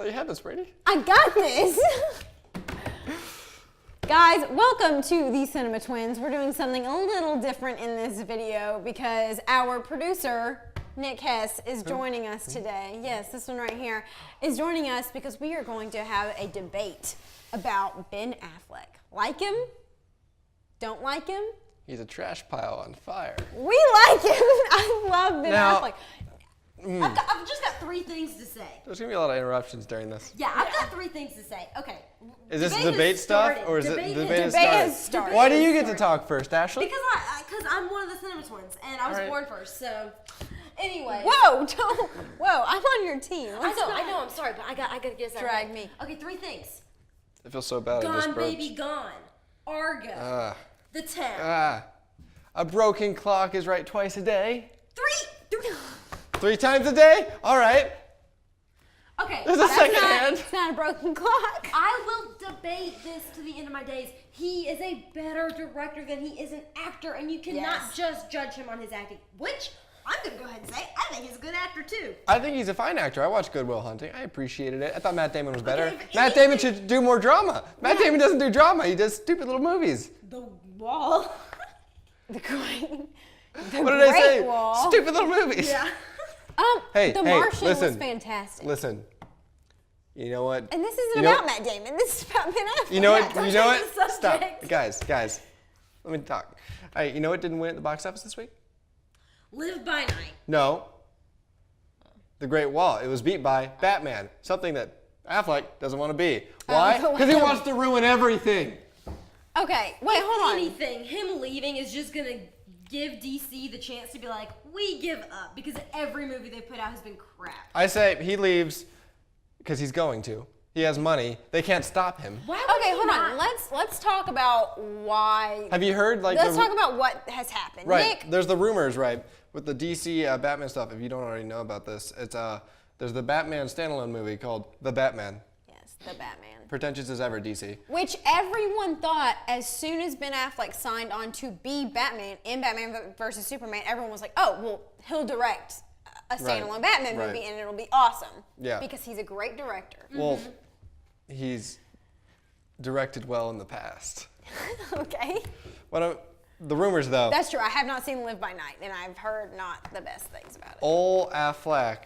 thought you had this, Brady. I got this. Guys, welcome to the Cinema Twins. We're doing something a little different in this video because our producer, Nick Hess, is joining us today. Yes, this one right here is joining us because we are going to have a debate about Ben Affleck. Like him? Don't like him? He's a trash pile on fire. We like him. I love Ben Affleck. I've just got three things to say. There's going to be a lot of interruptions during this. Yeah, I've got three things to say. Okay. Is this debate stuff or is it debate has started? Why do you get to talk first, Ashley? Because I'm one of the Cinema Twins and I was born first. So, anyway. Whoa, don't. Whoa, I'm on your team. I know. I'm sorry, but I got to get that. Drag me. Okay, three things. I feel so bad. Gone, baby, gone. Argo. The Town. A broken clock is right twice a day. Three 3 times a day? All right. Okay. There's a second hand. It's not a broken clock. I will debate this to the end of my days. He is a better director than he is an actor, and you cannot just judge him on his acting, which I'm going to go ahead and say I think he's a good actor too. I think he's a fine actor. I watched Good Will Hunting. I appreciated it. I thought Matt Damon was better. Matt Damon should do more drama. Matt Damon doesn't do drama. He does stupid little movies. The Wall. The Great What did I say? Wall. Stupid little movies. Yeah. The Martian was fantastic. Listen. You know what? And this isn't about Matt Damon. This is about Ben Affleck. You know what? Don't You know change what? the Stop. subject. Guys. Let me talk. All right, you know what didn't win at the box office this week? Live by Night. No. The Great Wall. It was beat by Batman. Something that Affleck doesn't want to be. Why? Because he wants to ruin everything. Okay, wait, hold on. Anything, him leaving is just going to give DC the chance to be like, we give up, because every movie they put out has been crap. I say he leaves because he's going to. He has money. They can't stop him. Why would Okay, he hold not? on. Let's talk about why. Have you heard Let's talk about what has happened. Right. Nick, There's the rumors, right, with the DC Batman stuff. If you don't already know about this, it's there's the Batman standalone movie called The Batman. yes, the Batman. Pretentious as ever, DC. Which everyone thought as soon as Ben Affleck signed on to be Batman in Batman versus Superman, everyone was like, oh, well, he'll direct a standalone Batman movie and it'll be awesome. Yeah. Because he's a great director. Well, he's directed well in the past. Okay. The rumors, though. That's true. I have not seen Live by Night, and I've heard not the best things about it. Old Affleck,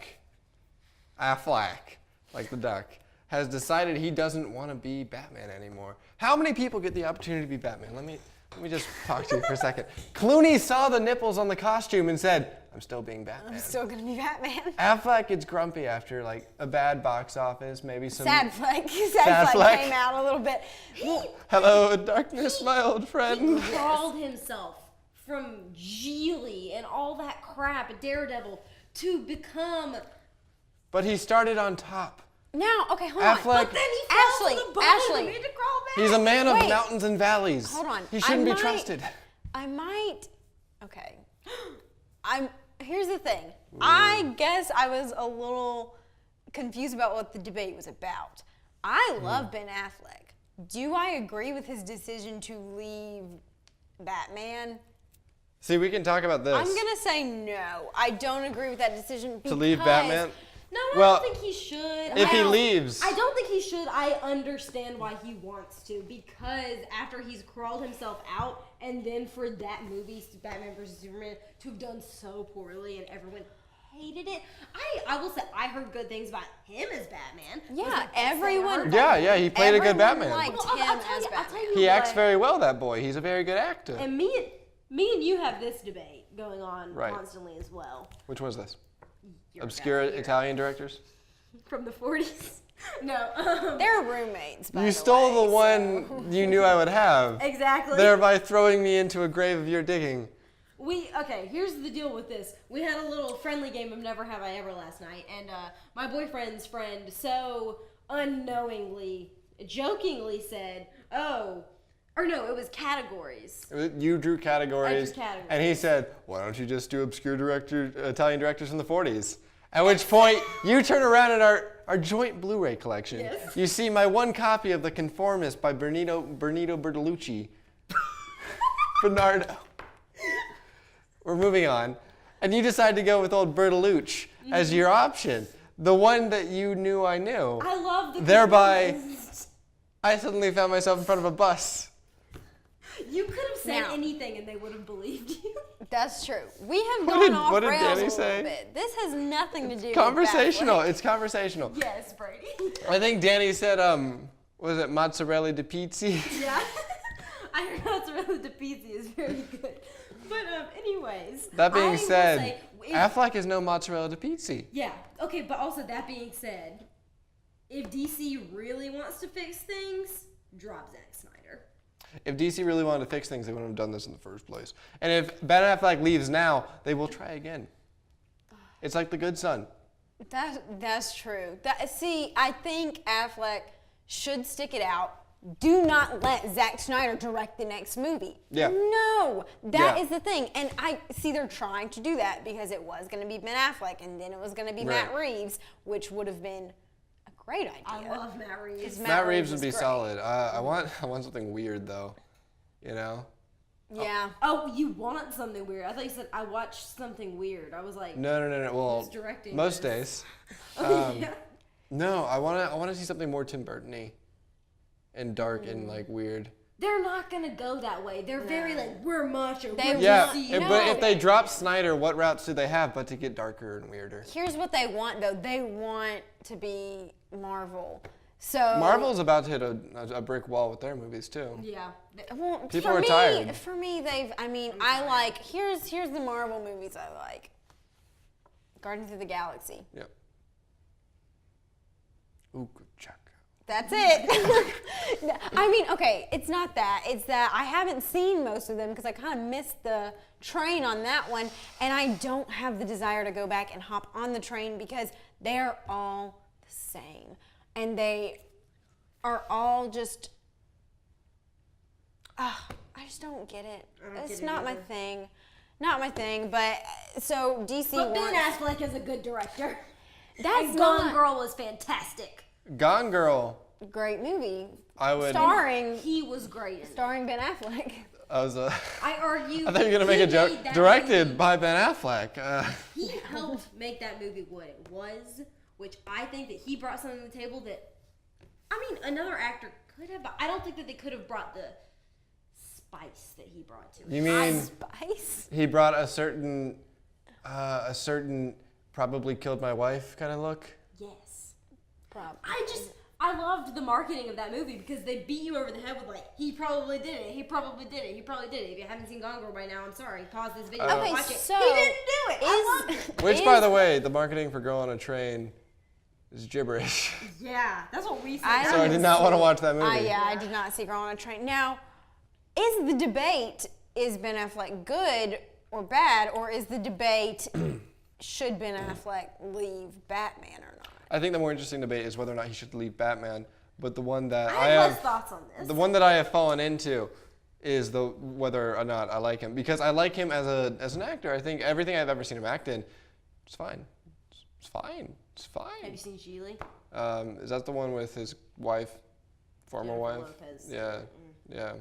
like the duck, has decided he doesn't want to be Batman anymore. How many people get the opportunity to be Batman? Let me just talk to you for a second. Clooney saw the nipples on the costume and said, I'm still being Batman. I'm still going to be Batman. Affleck gets grumpy after like a bad box office, maybe some... Sad Fleck came out a little bit. Hello, darkness, my old friend. He crawled himself from Geely and all that crap, Daredevil, to become... But he started on top. Now, okay, hold Affleck, on. But then he fell to the bottom Ashley, and he had to crawl back. He's a man of Wait. mountains and valleys. Hold on. He shouldn't be trusted. Okay. Here's the thing. I guess I was a little confused about what the debate was about. I love Ben Affleck. Do I agree with his decision to leave Batman? See, we can talk about this. I'm going to say no. I don't agree with that decision To leave because- Batman? No, I Well, don't think he should. If he leaves. I don't think he should. I understand why he wants to, because after he's crawled himself out, and then for that movie, Batman vs. Superman, to have done so poorly and everyone hated it. I will say I heard good things about him as Batman. Yeah, everyone. Yeah, he played a good Batman. Liked Well, him I'll tell as you- I'll Batman. tell you He acts what. very well, that boy. He's a very good actor. And me and you have this debate going on Right. constantly as well. Which was this? You're Obscure about here. Italian directors? From the 40s? No. They're roommates, by You the stole way, the one you knew I would have, Exactly. thereby throwing me into a grave of your digging. Okay, here's the deal with this. We had a little friendly game of Never Have I Ever last night, and my boyfriend's friend so unknowingly, jokingly said, it was categories. You drew categories, I drew categories. and he said, why don't you just do obscure Italian directors from the 40s? At which point, you turn around in our joint Blu-ray collection. Yes. You see my one copy of The Conformist by Bernardo Bertolucci. Bernardo. We're moving on. And you decide to go with old Bertolucci as your option. The one that you knew I knew. I love the Thereby, Christmas. I suddenly found myself in front of a bus. You could have said Now. anything and they would have believed you. That's true. We have What gone did- off what did rails Danny a little say? bit. This has nothing to do Conversational. with It's conversational. Yes, Brady. I think Danny said, was it mozzarella di pizza? Yeah. I heard mozzarella di pizza is very good. But anyways. That I being will said, say, if- Affleck is no mozzarella di pizza. yeah. Okay, but also that being said, if DC really wants to fix things, drop Zack Snyder. If DC really wanted to fix things, they wouldn't have done this in the first place. And if Ben Affleck leaves now, they will try again. It's like the good son. That's true. See, I think Affleck should stick it out. Do not let Zack Snyder direct the next movie. Yeah. No, that Yeah. is the thing. And I see they're trying to do that because it was going to be Ben Affleck and then it was going to be Matt Right. Reeves, which would have been a great idea. I love Matt Reeves. Matt Reeves would is be great. solid. I want something weird though. You know? Yeah. Oh, you want something weird? I thought you said I watched something weird. I was like, No. Well, Who's directing most this? days. Yeah. No, I want to see something more Tim Burton-y and dark and like weird. They're not gonna go that way. They're very like we're macho. They we're Yeah, DC. but if they drop Snyder, what routes do they have but to get darker and weirder? Here's what they want, though. They want to be Marvel. So Marvel's about to hit a brick wall with their movies too. Yeah. Well, People for are me, tired. For me, I like. Here's the Marvel movies I like. Guardians of the Galaxy. Yep. Ooh, good check. That's it. I mean, okay, it's not that. It's that I haven't seen most of them because I kind of missed the train on that one, and I don't have the desire to go back and hop on the train because they're all the same, and they are all just. I just don't get it. don't It's get it not my either. thing. Not my thing, but so DC But Ben wants. Affleck is a good director. That's And Gone not Girl was fantastic. Gone Girl. a great movie. I would. Starring He was great. In it. Ben Affleck. I was. I argue. I thought you were gonna make he a joke. made that Directed movie- by Ben Affleck. He helped make that movie what it was, which I think that he brought something to the table that, I mean, another actor could have, but I don't think that they could have brought the spice that he brought to it. You mean Spice. he brought a certain probably killed my wife kind of look? Yes. Probably. I loved the marketing of that movie because they beat you over the head with like, he probably did it, he probably did it, he probably did it. If you haven't seen Gone Girl by now, I'm sorry. Pause this video and Okay, watch it. so He didn't do it. I loved it. Which, by the way, the marketing for Girl on a Train is gibberish. Yeah, that's what we said. I So I did not want to watch that movie. I did not see Girl on a Train. Now, is the debate, is Ben Affleck good or bad, or is the debate, should Ben Affleck leave Batman or not? I think the more interesting debate is whether or not he should leave Batman. But the one that I have less thoughts on this. the one that I have fallen into is the whether or not I like him, because I like him as an actor. I think everything I've ever seen him act in, it's fine. It's fine. It's Have you fine. seen Sheely? Is that the one with his wife, former Jennifer wife? Lopez. Yeah, yeah.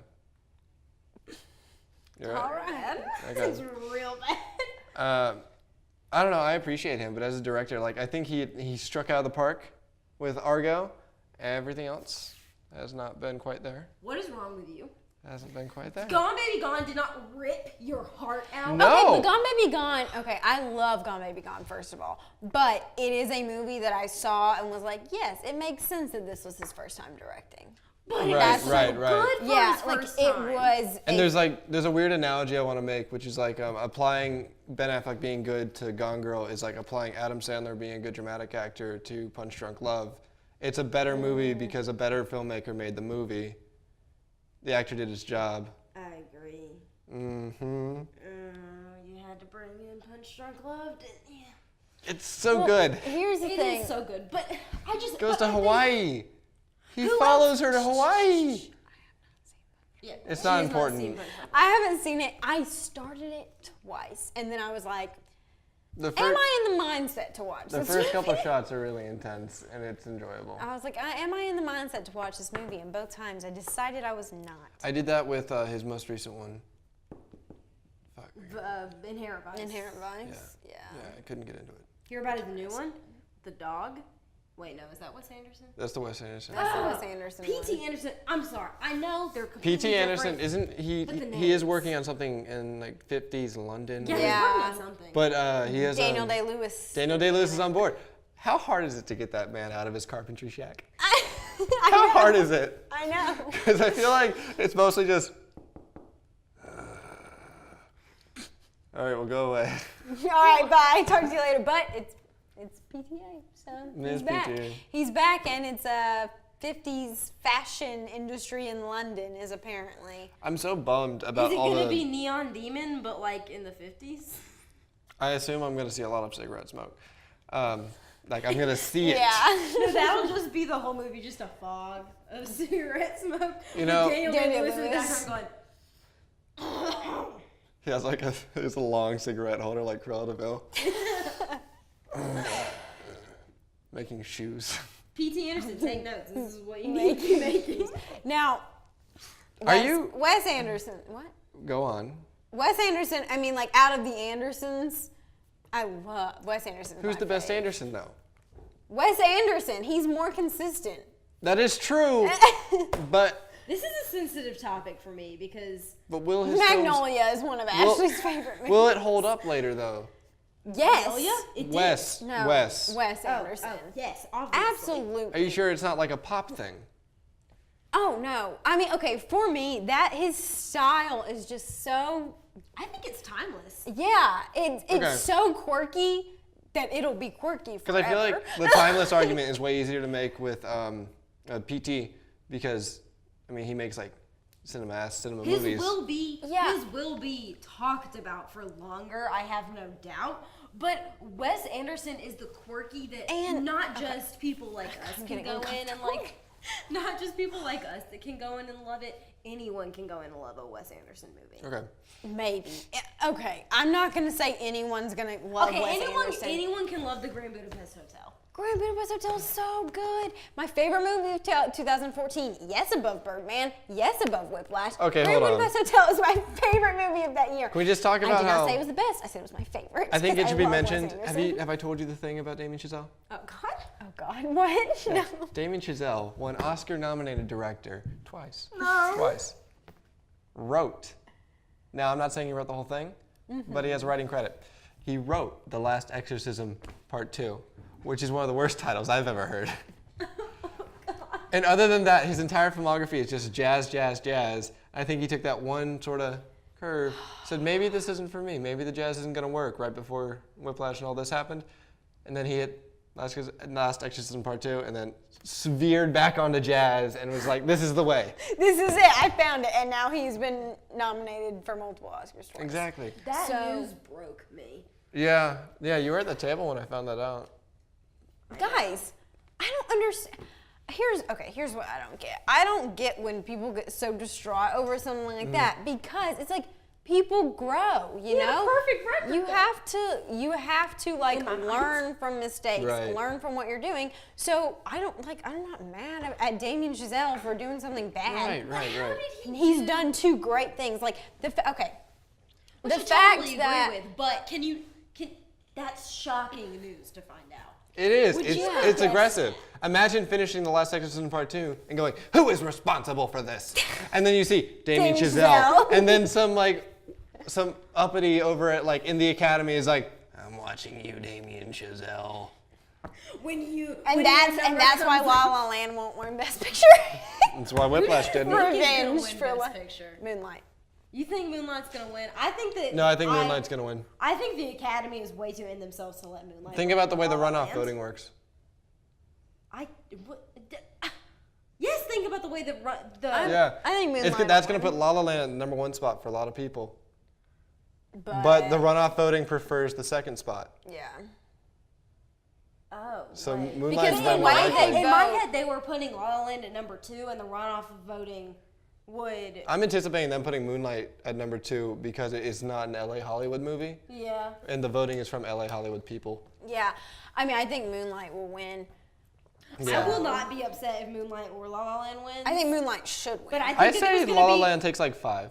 You're right. All right. Okay. It's real bad. I don't know. I appreciate him, but as a director, like I think he struck out of the park with Argo. Everything else has not been quite there. What is wrong with you? Hasn't been quite there. Gone Baby Gone did not rip your heart out. No. Okay, but Gone Baby Gone, okay, I love Gone Baby Gone, first of all. But it is a movie that I saw and was like, yes, it makes sense that this was his first time directing. But Right, that's right, so right. good for Yeah, his like first it time. was. And there's a weird analogy I want to make, which is like applying Ben Affleck being good to Gone Girl is like applying Adam Sandler being a good dramatic actor to Punch Drunk Love. It's a better movie because a better filmmaker made the movie. The actor did his job. I agree. Mm-hmm. You had to bring in Punch Drunk Love, didn't you? It's so Well, good. Here's the It thing. is so good, but I just Goes but to I think- Hawaii. He Who follows else? her to Hawaii. Yeah, It's she not has important. seen Punch Drunk I haven't seen it. I started it twice, and then I was like, The am first, I in the mindset to watch the this first couple movie? shots are really intense, and it's enjoyable. I was like, am I in the mindset to watch this movie? And both times I decided I was not. I did that with his most recent one. Fuck. Inherent Vice. Inherent Vice? Yeah. Yeah, I couldn't get into it. Hear about it, the new one? the dog. Wait, no, is that Wes Anderson? That's the Wes Anderson. That's the Wes Anderson one. P.T. Anderson. I'm sorry. I know they're completely P.T. Anderson, different, isn't he? but the He is names. working on something in like 50s London. Yeah, Yeah. he's working on something. But he has Daniel Day-Lewis. Daniel Day-Lewis is on board. How hard is it to get that man out of his carpentry shack? I How know. hard is it? I know. Because I feel like it's mostly just. All right, we'll go away. All right, bye. Talk to you later. But it's PTA, so It he's is back. PTA. He's back, and it's a 50s fashion industry in London is apparently. I'm so bummed about Is it all gonna the. be Neon Demon, but like in the 50s? I assume I'm gonna see a lot of cigarette smoke. Like I'm gonna see it. Yeah. No, that'll just be the whole movie, just a fog of cigarette smoke. You know- Daniel Daniel Day-Lewis in the Day-Lewis. background going. He has like a long cigarette holder like Cruella de Vil. Making shoes. P.T. Anderson, take notes. This is what you need to be making. Now, Are you- Wes Anderson? What? Go on. Wes Anderson. I mean, like out of the Andersons, I love Wes Anderson. Who's the best Anderson though? Wes Anderson. He's more consistent. That is true. but This is a sensitive topic for me because will his films, Magnolia is one of Ashley's favorite movies. will it hold up later though? Yes. Magnolia, it did. Wes. No. Wes. Wes Oh, Anderson. yes, obviously. Absolutely. Are you sure it's not like a pop thing? Oh no. I mean, okay, for me, that his style is just so I think it's timeless. yeah, it's Okay. so quirky that it'll be quirky forever. Because I feel like the timeless argument is way easier to make with PT because I mean he makes like cinema His movies. will be talked about for longer, I have no doubt. But Wes Anderson is the quirky that And- not just people like us can getting go in and uncomfortable. like not just people like us that can go in and love it. Anyone can go in and love a Wes Anderson movie. Okay. maybe. Okay, I'm not gonna say anyone's gonna love Okay, Wes Anderson. anyone can love the Grand Budapest Hotel. Grand Budapest Hotel is so good. My favorite movie of 2014. Yes, above Birdman. Yes, above Whiplash. Okay, Grand hold on. Budapest Hotel is my favorite movie of that year. Can we just talk I about did how not say it was the best. I said it was my favorite. I think it because should be love Wes mentioned. Anderson. Have I told you the thing about Damien Chazelle? Oh God. Oh God. What? No. Damien Chazelle, one Oscar-nominated director, twice. No. Twice. Wrote. Now, I'm not saying he wrote the whole thing, but he has a writing credit. He wrote The Last Exorcism Part 2, which is one of the worst titles I've ever heard. And other than that, his entire filmography is just jazz, jazz, jazz. I think he took that one sort of curve, said maybe this isn't for me, maybe the jazz isn't going to work right before Whiplash and all this happened. And then he hit Last Exorcism Part 2 and then veered back onto jazz and was like, this is the way. This is it. I found it, and now he's been nominated for multiple Oscars. Twice. Exactly. That So- news broke me. Yeah, you were at the table when I found that out. Guys, I don't understand. Here's what I don't get. I don't get when people get so distraught over something like that because it's like people grow, you had a know? perfect record, You have to like In my mind. learn from mistakes, Right. learn from what you're doing. So I'm not mad at Damien Chazelle for doing something bad. Right. And he's done two great things. Like the Which the I fact totally that agree with, but that's shocking news to find out. It is. Would It's, you- it's Yes. aggressive. Imagine finishing The Last Exorcism Part 2 and going, who is responsible for this? And then you see Damien Damien Chazelle. Chazelle. And then some uppity over at in the Academy is like, I'm watching you, Damien Chazelle. and that's why La La Land won't win Best Picture. That's why Whiplash didn't. Revenge win for Best Picture? Moonlight. You think Moonlight's gonna win? I think that. No, I think Moonlight's going to win. I think the Academy is way too in themselves to let Moonlight. Think win about the way the La La runoff Land. voting works. Yes, think about the way the Yeah. I think Moonlight That's will going to win. put La La Land at the number one spot for a lot of people. But the runoff voting prefers the second spot. yeah. Oh. So right. Moonlight's Because way the more way likely. they In my vote- head, they were putting La La Land at number 2, and the runoff voting would. I'm anticipating them putting Moonlight at number 2 because it is not an LA Hollywood movie, Yeah. and the voting is from LA Hollywood people. Yeah. I mean, I think Moonlight will win. Yeah. I will not be upset if Moonlight or La La Land wins. I think Moonlight should win. But I think I that say there's La gonna La be. Land takes like 5.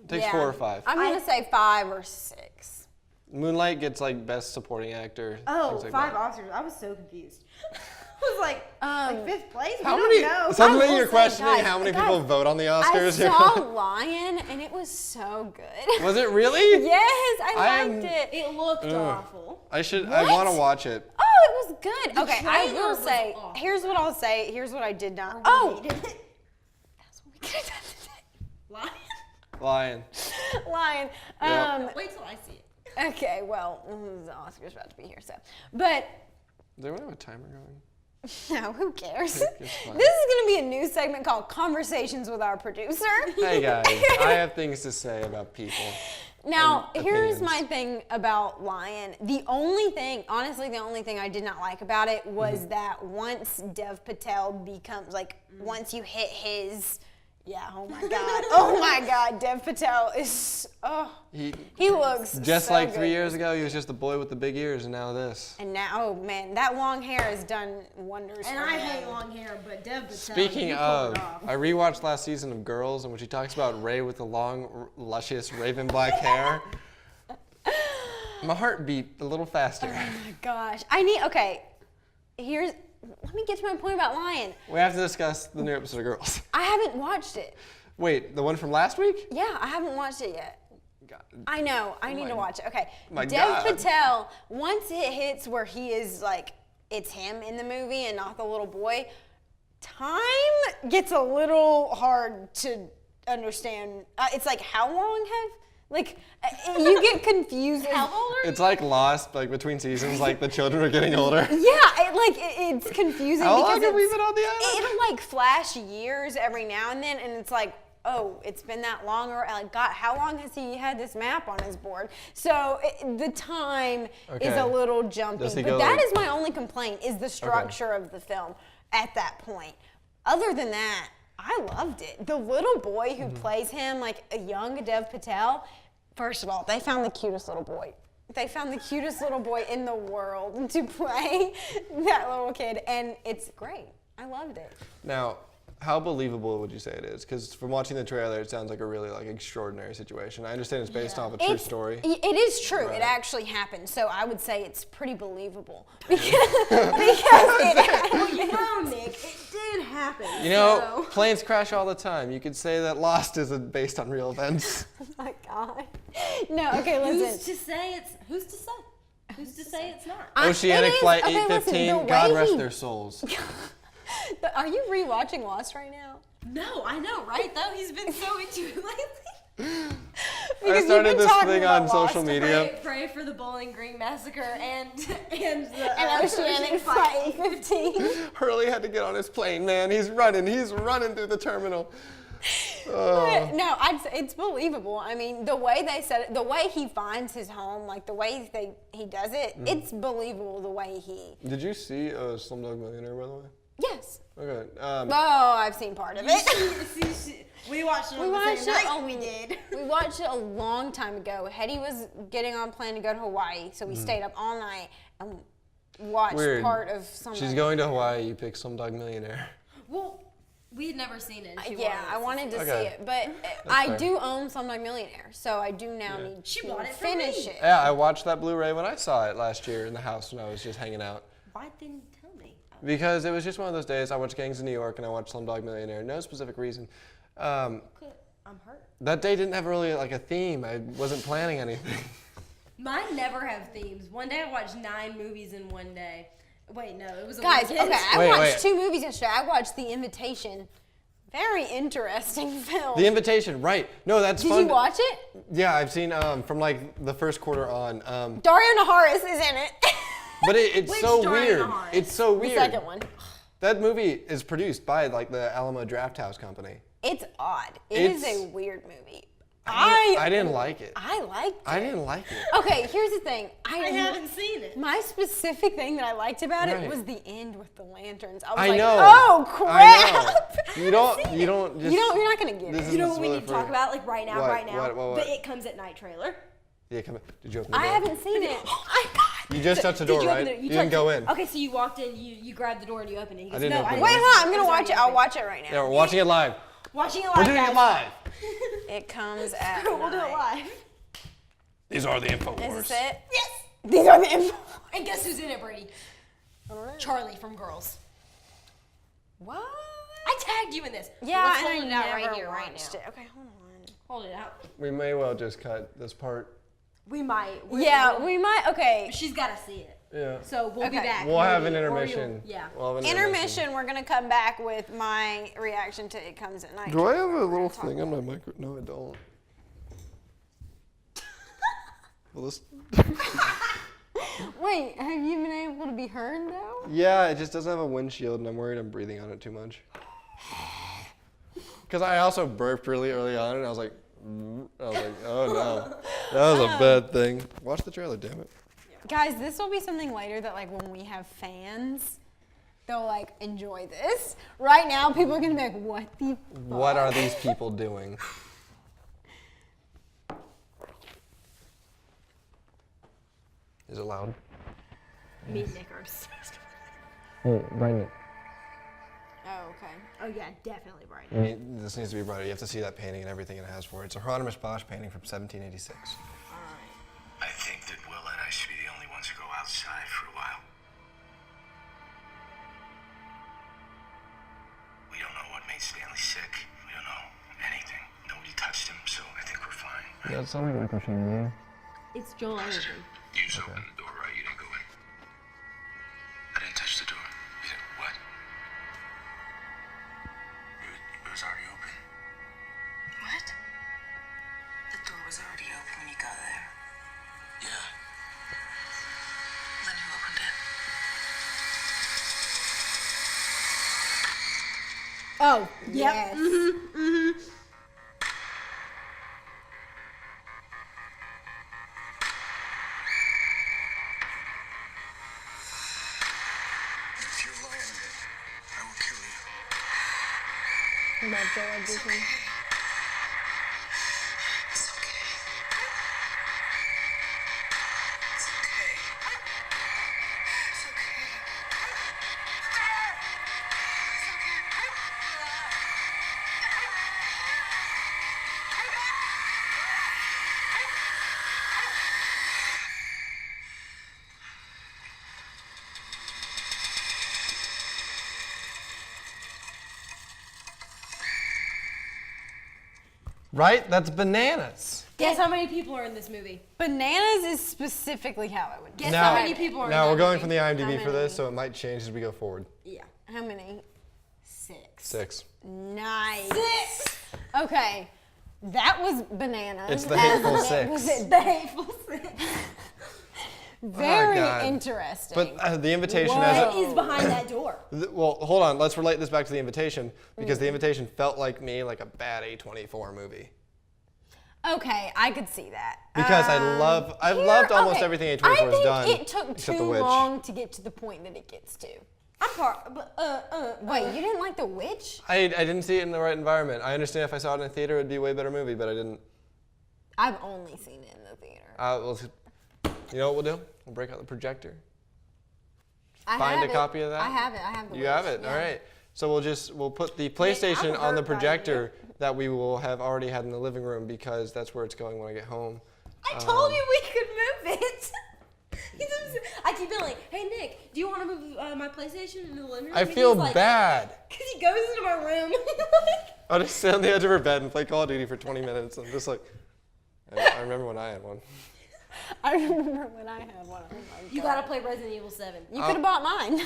It takes 4 or 5. I'm gonna say 5 or 6. Moonlight gets like best supporting actor. Oh, things like 5 that. Oscars. I was so confused. I was like 5th place? How We many? don't know. Suddenly I will you're say, questioning guys, how many guys, people vote on the I Oscars. saw Lion, and it was so good. Was it really? Yes, I I am- liked it. It looked awful. I should. What? I want to watch it. Oh, it was good. Okay, I trailer will was say. awful. Here's what I'll say. Here's what I did not. We Oh, hated it. that's what we could have done Lion. Lion. today. Lion. Wait till I see it. Okay, well, the Oscar's about to be here, so. But, Does anyone have a timer going? no, who cares? It's This is fine. going to be a new segment called Conversations with Our Producer. Hey guys, I have things to say about people. Now, And here's opinions. my thing about Lion. The only thing, honestly, the only thing I did not like about it was that once Dev Patel becomes, like, once you hit his, oh my God, Dev Patel is, he looks Just so like good. 3 years ago, he was just the boy with the big ears, and now this. And now, oh man, that long hair has done wonders And for I him. hate long hair, but Dev Patel, Speaking you pulled of, it off. I rewatched last season of Girls, and when she talks about Ray with the long, luscious raven black hair, my heart beat a little faster. Oh my gosh. Let me get to my point about Lion. We have to discuss the new episode of Girls. I haven't watched it. Wait, the one from last week? Yeah, I haven't watched it yet. God. I know. I need to watch it. Okay. My Dev God. Patel, once it hits where he is like, it's him in the movie and not the little boy, time gets a little hard to understand. It's like, how long have, like, you get confused. How old are It's like Lost, like between seasons, like the children are getting older. It's confusing How because long have we been on the island? it'll like flash years every now and then, and it's like, oh, it's been that long, or like, God, how long has he had this map on his board? So the time is Okay. a little jumpy, Does he but go, that like- is my only complaint, is the structure of the film at that point. Other than that, I loved it. The little boy who plays him, like a young Dev Patel, first of all, they found the cutest little boy. They found the cutest little boy in the world to play that little kid, and it's great. I loved it. Now, how believable would you say it is? Because from watching the trailer, it sounds like a really like extraordinary situation. I understand it's based off a true story. It is true. Right. It actually happened. So I would say it's pretty believable because it Well, you know, Nick, it did happen. You know, so. planes crash all the time. You could say that Lost is based on real events. Oh my God. No, okay, Who's listen. to say it's? Who's to say? Who's to say it's not? Oceanic It is- Flight okay, listen, 815, the God way rest he- their souls. Are you rewatching Lost right now? No, I know, right? Though he's been so into it lately. I Because started you've been this talking thing about on social Lost. media. Pray for the Bowling Green Massacre and the And Oceanic Flight 15. Hurley had to get on his plane, man. He's running through the terminal. But no, it's believable. I mean, the way they said it, the way he finds his home, like the way he does it, it's believable the way he. Did you see Slumdog Millionaire, by the way? Yes. Okay. Oh, I've seen part of it. We watched it on We the watched same it. night. Oh, we did. We watched it a long time ago. Hetty was getting on a plane to go to Hawaii, so we stayed up all night and watched Weird. part of some. She's of going to Hawaii. You pick Slumdog Millionaire. Well, we had never seen it. and she Yeah, I wanted to see Okay. it, but I fair. do own Slumdog Millionaire, so I do now need She to bought it for finish me. it. Yeah, I watched that Blu-ray when I saw it last year in the house when I was just hanging out. Why didn't you tell me? Because it was just one of those days. I watched Gangs of New York and I watched Slumdog Millionaire. No specific reason. I'm hurt. That day didn't have really like a theme. I wasn't planning anything. Mine never have themes. One day I watched 9 movies in one day. Wait, no, it was a Guys, weekend. okay, I Wait, watched wait. 2 movies yesterday. I watched The Invitation. Very interesting film. The Invitation, right? No, that's Did fun. you watch it? Yeah, I've seen from like the first quarter on. Dario Naharis is in it. But it's Which so Dario weird. Naharis? It's so The weird. second one. That movie is produced by like the Alamo Drafthouse Company. It's odd. It is It's- a weird movie. I didn't like it. I liked it. I didn't like it. Okay, here's the thing. I haven't seen it. My specific thing that I liked about Right. it was the end with the lanterns. I was I like, know. oh crap! I know. You don't just. You're not gonna get This it. is You know what we really need to talk funny. about, like right now, What? The It Comes at Night trailer. Yeah, come on. Did you open the I door? haven't seen it. Oh my god! You just touched the door, Did you right? open it? You didn't go in. Okay, so you walked in, you grabbed the door and you opened it. He goes, didn't no, open I it. didn't. Wait, hold on. I'm It gonna was watch already it. I'll open. watch it right now. Yeah, we're watching it live. Watching it live. We're doing guys. it live. It comes at We'll do it night. live. These are the InfoWars. Is this it? Yes. These are the info. And guess who's in it, Brady? Charlie from Girls. What? I tagged you in this. Yeah, Let's and hold I it out never right here, right watched now. it. Okay, hold on. Hold it out. We may well just cut this part. We might. Yeah, we might. Okay. She's got to see it. Yeah. So we'll be Okay. back. We'll have an maybe, or intermission. you'll- Yeah. We'll have an Intermission. We're gonna come back with my reaction to It Comes at Night. Do I have a little thing on my micro? No, I don't. Well, this. Wait, have you been able to be heard though? Yeah, it just doesn't have a windshield, and I'm worried I'm breathing on it too much. Because I also burped really early on, and I was like, oh no, that was a bad thing. Watch the trailer, damn it. Guys, this will be something later that like when we have fans, they'll like enjoy this. Right now, people are gonna be like, what the fuck? What are these people doing? Is it loud? Me and Nick are obsessed with Hey, Brian. Oh, okay. it. Oh yeah, definitely Brady. This needs to be brighter. You have to see that painting and everything it has for it. It's a Hieronymus Bosch painting from 1786. I think that Will and I should be the only ones who go outside for a while. We don't know what made Stanley sick. We don't know anything. Nobody touched him, so I think we're fine. Yeah, it sounds like Michael Shane, It's Joel Anderson. You just opened the door, right? You didn't go in. I didn't touch the door. You said, what? It was already open. What? The door was already open when you got there. Yeah. Then who opened it? Oh, yep. Yes. If you're lying to me, I will kill you. About Joel Anderson. It's okay. It's okay. It's okay. Right? That's bananas. Guess how many people are in this movie? Bananas is specifically how I would. Guess Now- how many people are in Now that we're going movie? from the IMDb How for this, many? so it might change as we go forward. Yeah. How many? 6. 6. Nice. 6! Okay, that was bananas. It's the As hateful Nick six. was it. The hateful 6. Very God. interesting. But the invitation What? as What is behind that door? well, hold on. Let's relate this back to the invitation because the invitation felt like me like a bad A24 movie. Okay, I could see that. Because I've loved almost okay, everything A24 has done. I think it took except too The Witch. long to get to the point that it gets to. I'm part. Wait, you didn't like The Witch? I didn't see it in the right environment. I understand if I saw it in a theater, it'd be a way better movie, but I didn't. I've only seen it in the theater. Well, you know what we'll do? We'll break out the projector. I Find have a it. copy of that? I have it. I have The You Witch. have it? Yeah. All right. So we'll put the PlayStation on the hurt by projector that we will have already had in the living room because that's where it's going when I get home. I told you we could move it. I keep being like, hey Nick, do you want to move my PlayStation into the living room? I And feel he's like, bad. Because he goes into my room. I'll just sit on the edge of her bed and play Call of Duty for 20 minutes. I'm just like, I remember when I had one. I remember when I had one. Oh my You God. gotta play Resident Evil 7. You could have bought mine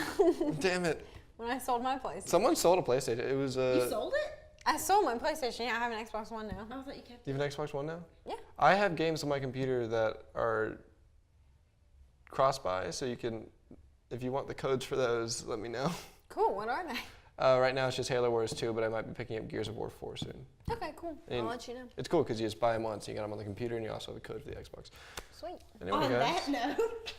Damn it. when I sold my PlayStation. Someone sold a PlayStation. It was You sold it? I sold my PlayStation. Yeah, I have an Xbox One now. I thought you kept it. You have an Xbox One now? Yeah. I have games on my computer that are cross-buy, so you can, if you want the codes for those, let me know. Cool. What are they? Right now it's just Halo Wars 2, but I might be picking up Gears of War 4 soon. Okay, cool. And I'll let you know. It's cool because you just buy them once, you got them on the computer, and you also have a code for the Xbox. Sweet. Anyway, On guys, that note.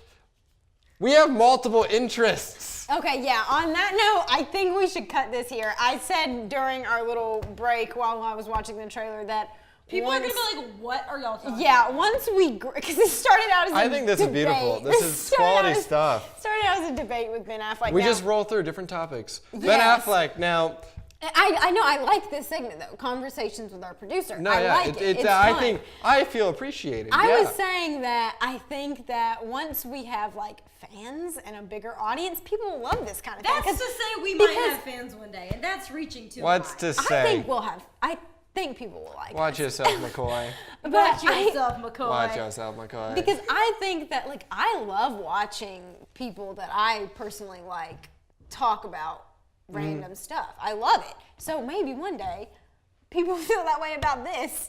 we have multiple interests. Okay, yeah, on that note, I think we should cut this here. I said during our little break while I was watching the trailer that People are once- gonna be like, what are y'all talking yeah, about? once we, because it started out as a I think this is debate. beautiful. This is Started quality out as- stuff. Started out as a debate with Ben Affleck. We Now- just roll through different topics. Ben Yes. Affleck, now, I know, I like this segment though. Conversations with our producer. No, I yeah, like it. It's I fun. think I feel appreciated. I yeah. was saying that I think that once we have like fans and a bigger audience, people will love this kind of That's thing. to say we might have fans one day, and that's reaching too What's high. to I say? think we'll have. I think people will like Watch it. yourself, McCoy. But Watch I- yourself, McCoy. Watch yourself, McCoy. Because I think that like I love watching people that I personally like talk about random stuff. I love it. So maybe one day people feel that way about this.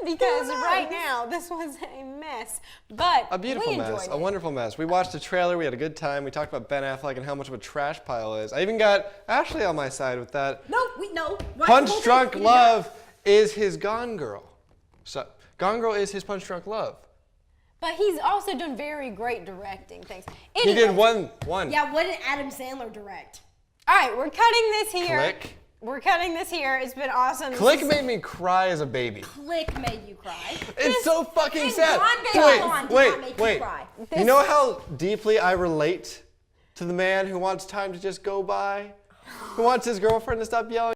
Because right now this was a mess. But A beautiful we enjoyed mess, it. a wonderful mess. We watched the trailer, we had a good time. We talked about Ben Affleck and how much of a trash pile it is. I even got Ashley on my side with that. No, we no. Punch Drunk Love is his Gone Girl. So, Gone Girl is his Punch Drunk Love. But he's also done very great directing things. He Anyway, did one. Yeah, what did Adam Sandler direct? all right, we're cutting this here. Click. We're cutting this here. It's been awesome. Click made me cry as a baby. Click made you cry. It's so fucking And sad. Gone Baby Gone did not make you wait. cry. You know how deeply I relate to the man who wants time to just go by? Who wants his girlfriend to stop yelling